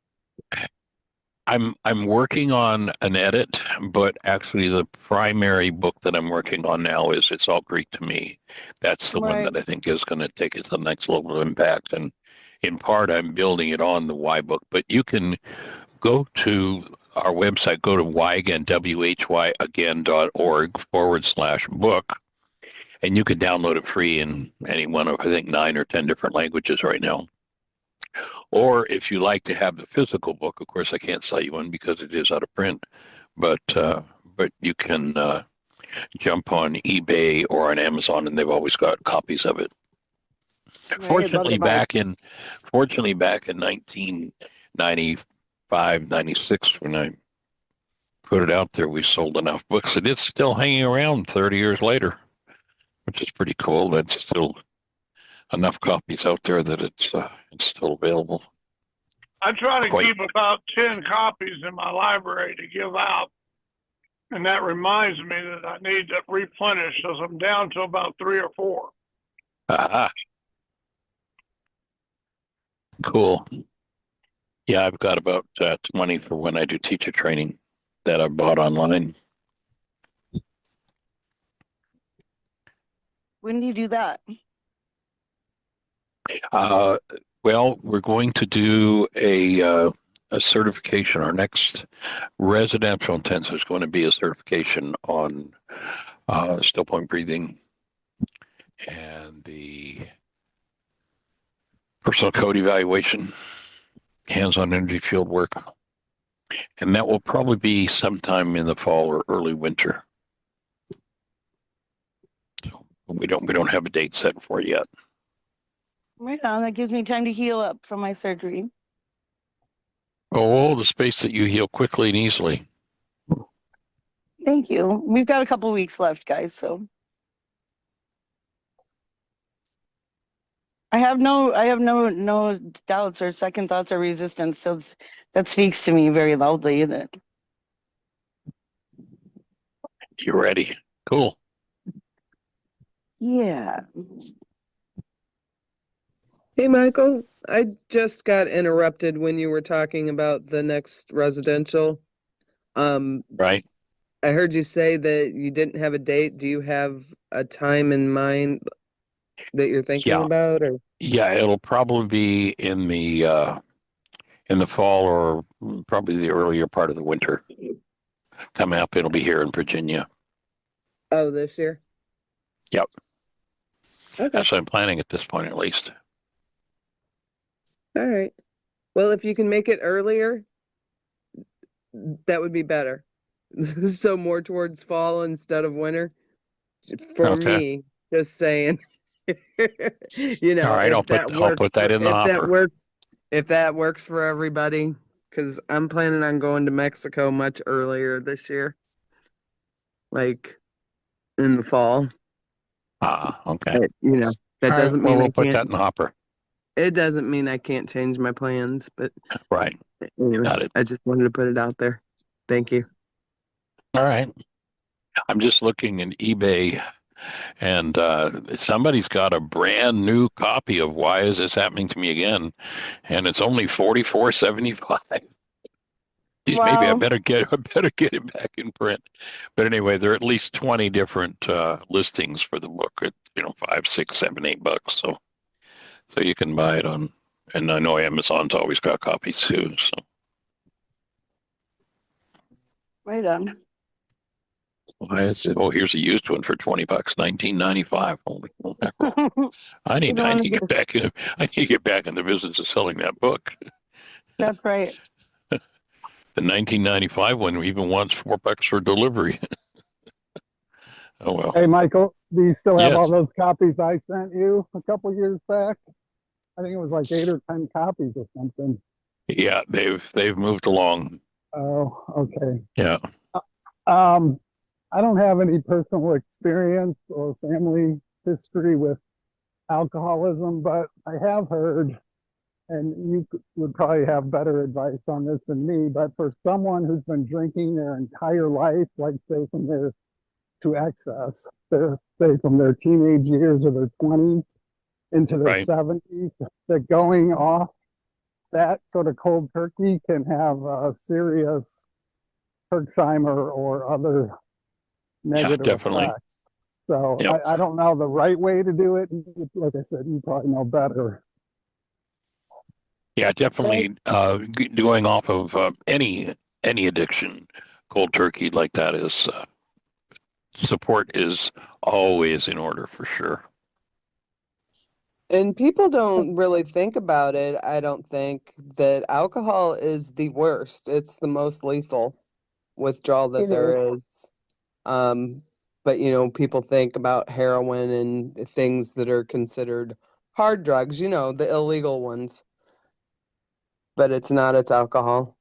B: I'm working on an edit, but actually the primary book that I'm working on now is It's All Greek to Me. That's the one
D: Right.
B: that I think is going to take it to the next level of impact. And in part, I'm building it on the Y book. But you can go to our website, go to whyagain.org/book, and you can download it free in any one of, I think, 9 or 10 different languages right now. Or if you like to have the physical book, of course, I can't sell you one because it is out of print, but you can jump on eBay or on Amazon, and they've always got copies of it.
D: Right,
B: Fortunately, back in 1995, 96, when I put it out there, we sold enough books that it's still hanging around 30 years later, which is pretty cool. That's still enough copies out there that it's still available.
G: I try to keep about 10 copies in my library to give out, and that reminds me that I need to replenish, so I'm down to about 3 or 4.
B: Aha. Cool. Yeah, I've got about 20 for when I do teacher training that I bought online.
D: When do you do that?
B: Well, we're going to do a certification. Our next residential intensive is going to be a certification on still point breathing and the personal code evaluation, hands-on energy field work. And that will probably be sometime in the fall or early winter. So we don't have a date set for it yet.
D: Right on. That gives me time to heal up from my surgery.
B: Oh, the space that you heal quickly and easily.
D: Thank you. We've got a couple weeks left, guys. So I have no doubts or second thoughts or resistance. So that speaks to me very loudly. That
B: You're ready. Cool.
D: yeah.
E: Hey, Michael, I just got interrupted when you were talking about the next residential.
B: Right.
E: I heard you say that you didn't have a date. Do you have a time in mind that you're thinking
B: Yeah.
E: about, or?
B: Yeah, it'll probably be in the in the fall or probably the earlier part of the winter. Coming up, it'll be here in Virginia.
E: Oh, this year?
B: Yep.
E: Okay.
B: That's what I'm planning at this point, at least.
E: All right. Well, if you can make it earlier, that would be better. So more towards fall instead of winter. For
B: Okay.
E: me, just saying.
B: All right.
E: If that
B: I'll put
E: works,
B: that in the hopper.
E: if that works for everybody, because I'm planning on going to Mexico much earlier this year, like in the fall.
B: Ah, okay.
E: That
B: All right.
E: doesn't
B: Well,
E: mean
B: we'll
E: I
B: put
E: can't.
B: that in the hopper.
E: It doesn't mean I can't change my plans, but
B: Right.
E: anyway,
B: Got it.
E: I just wanted to put it out there. Thank you.
B: All right. I'm just looking in eBay, and somebody's got a brand new copy of Why Is This Happening to Me Again? And it's only $44.75. Maybe
D: Wow.
B: I better get it back in print. But anyway, there are at least 20 different listings for the book at $5, $6, $7, $8. So you can buy it on, and I know Amazon's always got copies too. So
D: Right on.
B: why is it? Oh, here's a used one for $20, 1995. Holy mackerel! I
D: You
B: need
D: don't
B: I
D: want
B: need
D: to
B: to get
D: get.
B: back in. I need to get back in the business of selling that book.
D: That's right.
B: The 1995 one even wants $4 for delivery. Oh well.
H: Hey, Michael, do you still have all
B: Yes.
H: those copies I sent you a couple years back? I think it was like 8 or 10 copies or something.
B: Yeah, they've moved along.
H: Oh, okay.
B: Yeah.
H: Um, I don't have any personal experience or family history with alcoholism, but I have heard, and you would probably have better advice on this than me, but for someone who's been drinking their entire life, like say from their to excess, say from their teenage years or their 20s into their
B: Right.
H: 70s, that going off that sort of cold turkey can have serious Herxheimer or other
B: Yeah,
H: negative
B: definitely.
H: effects. So
B: Yep.
H: I don't know the right way to do it. Like I said, you probably know better.
B: Yeah, definitely. Going off of any addiction, cold turkey like that is support is always in order for sure.
E: And people don't really think about it, I don't think, that alcohol is the worst. It's the most lethal withdrawal that
D: It is.
E: there is. But people think about heroin and things that are considered hard drugs, the illegal ones. But it's not, it's alcohol.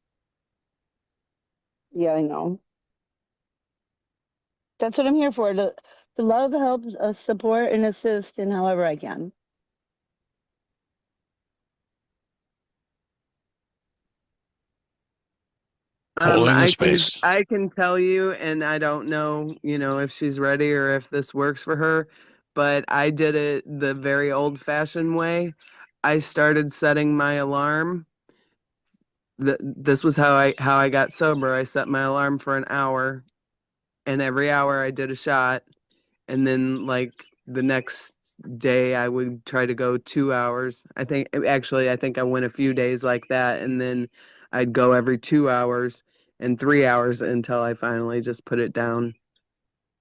D: Yeah, I know. That's what I'm here for. The love helps us support and assist in however I can.
B: Holding the space.
E: I can tell you, and I don't know, if she's ready or if this works for her, but I did it the very old-fashioned way. I started setting my alarm. This was how I got sober. I set my alarm for an hour, and every hour I did a shot, and then like the next day I would try to go 2 hours. I think I went a few days like that, and then I'd go every 2 hours and 3 hours until I finally just put it down.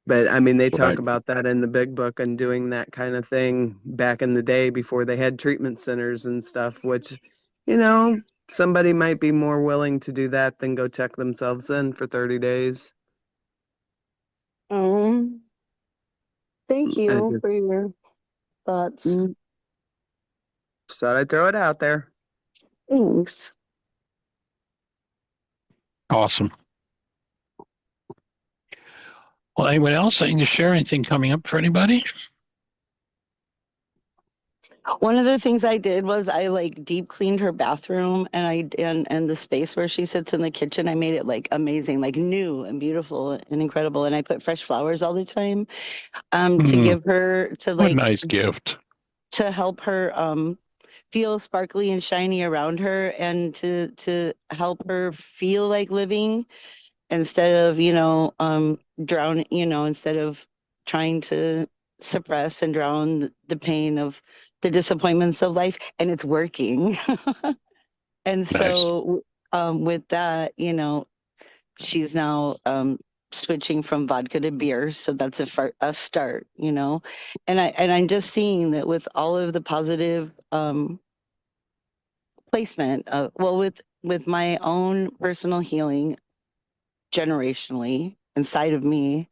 E: But I mean, they talk
B: Right.
E: about that in the big book and doing that kind of thing back in the day before they had treatment centers and stuff, which, you know, somebody might be more willing to do that than go check themselves in for 30 days.
D: Um, Thank
E: I
D: you
E: just,
D: for your thoughts.
E: just thought I'd throw it out there.
D: Thanks.
B: Awesome. Well, anyone else saying to share anything coming up for anybody?
D: One of the things I did was I like deep cleaned her bathroom and the space where she sits in the kitchen. I made it like amazing, like new and beautiful and incredible. And I put fresh flowers all the time to give her
B: What a nice gift.
D: to help her feel sparkly and shiny around her and to help her feel like living instead of drown, instead of trying to suppress and drown the pain of the disappointments of life. And it's working. And
B: Nice.
D: so with that, she's now switching from vodka to beer, so that's a start, and I'm just seeing that with all of the positive placement of, well, with my own personal healing generationally inside of me,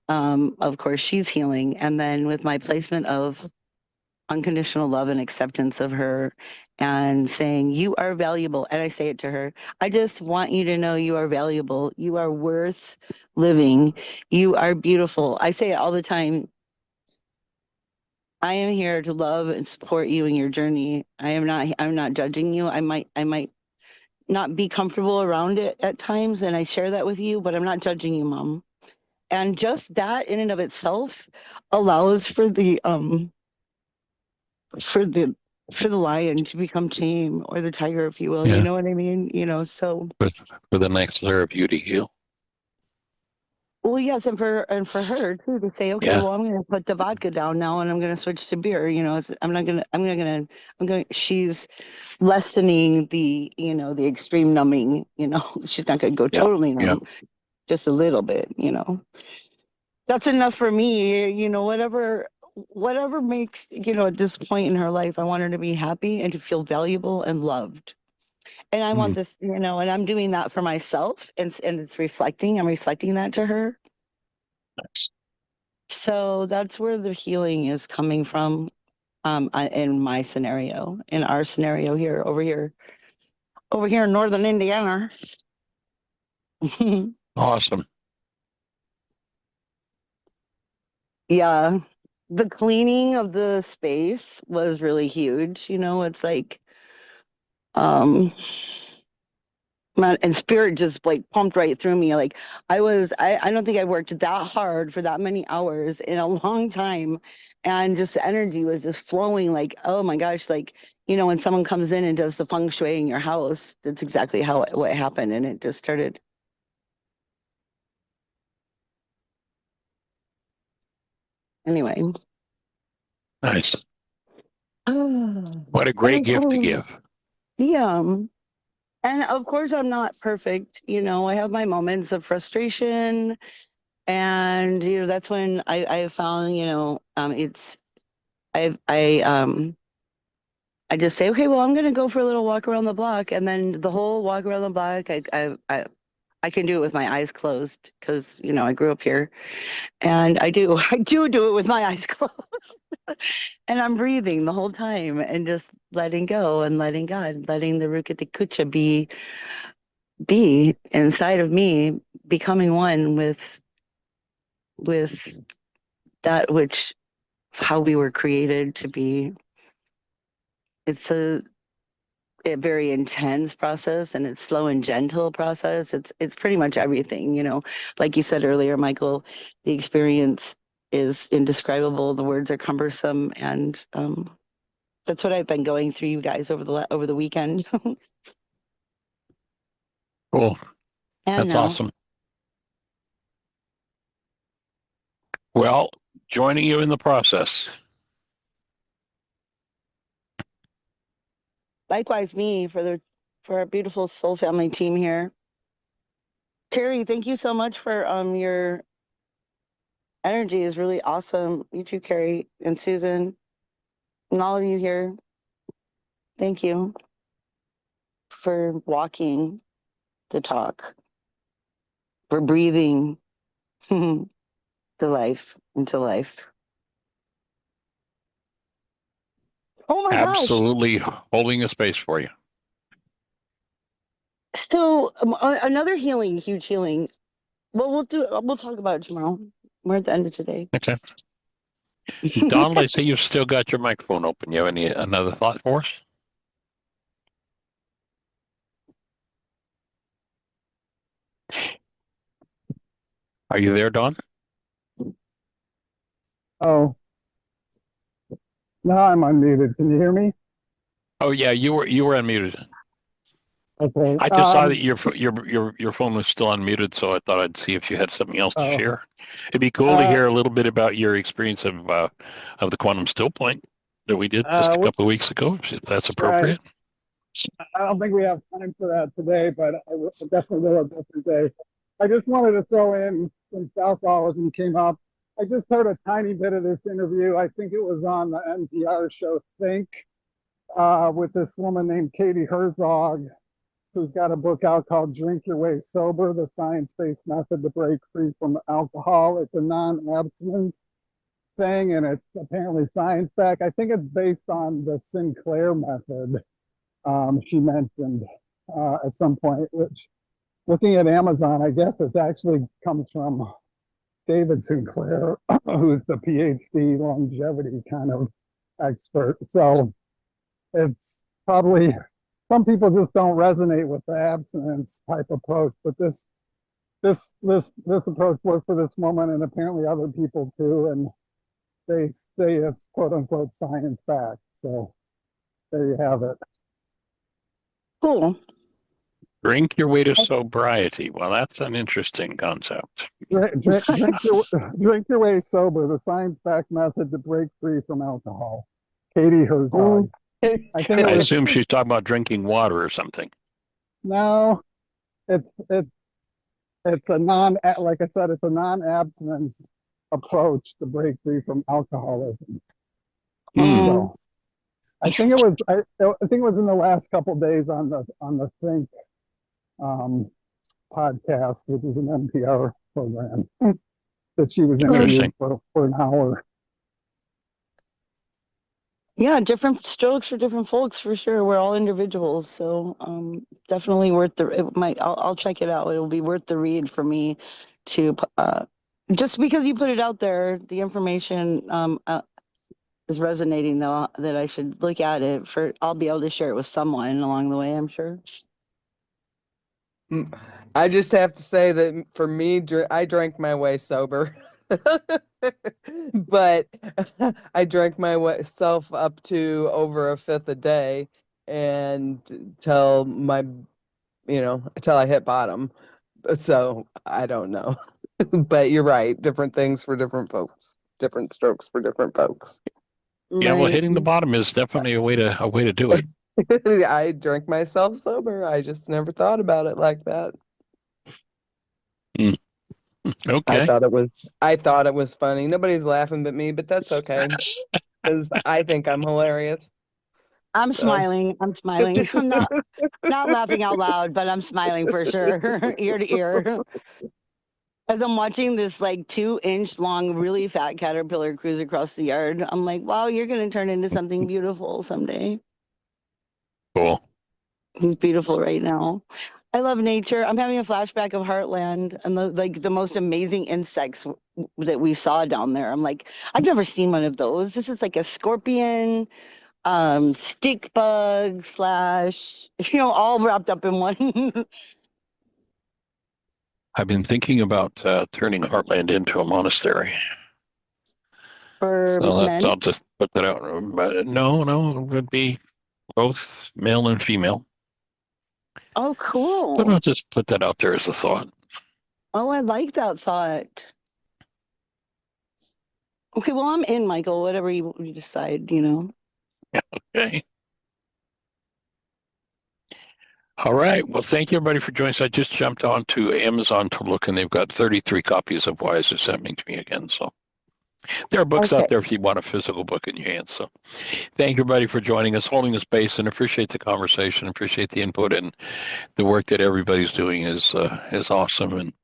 D: of course she's healing, and then with my placement of unconditional love and acceptance of her, and saying, you are valuable. And I say it to her, I just want you to know you are valuable. You are worth living. You are beautiful. I say it all the time. I am here to love and support you in your journey. I'm not judging you. I might not be comfortable around it at times, and I share that with you, but I'm not judging you, Mom. And just that in and of itself allows for the for the lion to become tame, or the tiger, if you will. You
B: Yeah.
D: know what I mean? So
B: For the next layer of you to heal.
D: well, yes, and for her too, to say, okay,
B: Yeah.
D: well, I'm going to put the vodka down now, and I'm going to switch to beer. She's lessening the extreme numbing. She's not going to go
B: Yeah.
D: totally
B: Yeah.
D: numb, just a little bit. That's enough for me. Whatever makes, at this point in her life, I want her to be happy and to feel valuable and loved. And I want
B: Mm,
D: this, and I'm doing that for myself, and I'm reflecting that to her.
B: nice.
D: So that's where the healing is coming from, in my scenario, in our scenario here, over here in northern Indiana.
B: Awesome.
D: Yeah. The cleaning of the space was really huge. It's like, um, man, and spirit just like pumped right through me. Like I don't think I worked that hard for that many hours in a long time. And just the energy was just flowing, like, oh my gosh, like, when someone comes in and does the feng shui in your house, that's exactly what happened. And it just started. Anyway.
B: Nice.
D: And
B: What a great gift to give.
D: yeah. And of course I'm not perfect. I have my moments of frustration. And that's when I have found, I just say, okay, well, I'm gonna go for a little walk around the block, and then the whole walk around the block, I can do it with my eyes closed, because I grew up here, and I do it with my eyes closed, and I'm breathing the whole time and just letting go and letting God, letting the Rukati Kucha be inside of me, becoming one with that which, how we were created to be. It's a very intense process, and it's slow and gentle process. It's pretty much everything, like you said earlier, Michael. The experience is indescribable, the words are cumbersome, and that's what I've been going through, you guys, over the weekend.
B: Cool.
D: And
B: That's
D: now,
B: awesome. Well, joining you in the process.
D: likewise, me, for our beautiful soul family team here. Terry, thank you so much for your energy is really awesome. You too, Carrie and Susan, and all of you here. Thank you for walking the talk, for breathing the life into life. Oh my gosh.
B: Absolutely holding a space for you.
D: Still, another healing, huge healing. Well, we'll talk about it tomorrow. We're at the end of today.
B: Okay. Donald, I see you've still got your microphone open. You have another thought for us? Are you there, Don?
H: Oh, now I'm unmuted. Can you hear me?
B: Oh yeah, you were unmuted.
H: Okay.
B: I just saw that your phone was still unmuted, so I thought I'd see if you had something else to
H: Oh,
B: share. It'd be cool to hear a little bit about your experience of the quantum still point that we did just a
H: w-
B: couple of weeks ago, if that's
H: right.
B: appropriate.
H: I don't think we have time for that today, but definitely will a different day. I just wanted to throw in, since alcoholism came up, I just heard a tiny bit of this interview. I think it was on the NPR show Think, with this woman named Katie Herzog, who's got a book out called Drink Your Way Sober, the Science-Based Method to Break Free from Alcohol. It's a non-abstinence thing, and it's apparently science-backed. I think it's based on the Sinclair method, she mentioned at some point, which, looking at Amazon, I guess it actually comes from David Sinclair, who's the PhD longevity kind of expert. So it's probably, some people just don't resonate with the abstinence type approach, but this approach worked for this woman and apparently other people too, and they say it's quote unquote science backed. So there you have it.
D: Cool.
B: Drink your way to sobriety. Well, that's an interesting concept.
H: Drink your way sober, the science-backed method to break free from alcohol. Katie Herzog. I think
B: I assume she's talking about drinking water or something.
H: No, it's a like I said, it's a non-abstinence approach to break free from alcoholism. So I think it was in the last couple of days on the Think podcast, which is an NPR program, that she was interviewed for an hour.
D: Yeah, different strokes for different folks for sure. We're all individuals, so definitely worth I'll check it out. It'll be worth the read for me to just because you put it out there, the information is resonating though, that I should look at it. I'll be able to share it with someone along the way, I'm sure.
E: I just have to say that for me, I drank my way sober. But I drank myself up to over a fifth a day, and till I hit bottom. So I don't know. But you're right. Different things for different folks. Different strokes for different folks.
B: Yeah, well, hitting the bottom is definitely a way to do it.
E: I drank myself sober. I just never thought about it like that.
B: Okay.
E: I thought it was funny. Nobody's laughing but me, but that's okay, because I think I'm hilarious.
D: I'm smiling. I'm smiling. I'm not laughing out loud, but I'm smiling for sure, ear to ear. As I'm watching this like 2-inch long, really fat caterpillar cruise across the yard, I'm like, wow, you're going to turn into something beautiful someday.
B: Cool.
D: He's beautiful right now. I love nature. I'm having a flashback of Heartland and the most amazing insects that we saw down there. I'm like, I've never seen one of those. This is like a scorpion, stick bug / all wrapped up in one.
B: I've been thinking about turning Heartland into a monastery.
D: For men?
B: I'll just put that out. But no, it would be both male and female.
D: Oh, cool.
B: But I'll just put that out there as a thought.
D: Oh, I like that thought. Okay, well, I'm in, Michael, whatever you decide,
B: Yeah, okay. All right. Well, thank you, everybody, for joining us. I just jumped onto Amazon to look, and they've got 33 copies of Why Is This Happening to Me Again? So there are books out there if you want a physical book in your hands. So thank you, everybody, for joining us, holding the space, and appreciate the conversation, appreciate the input, and the work that everybody's doing is awesome, and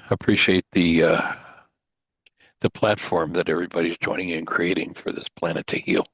B: appreciate the platform that everybody's joining in creating for this planet to heal.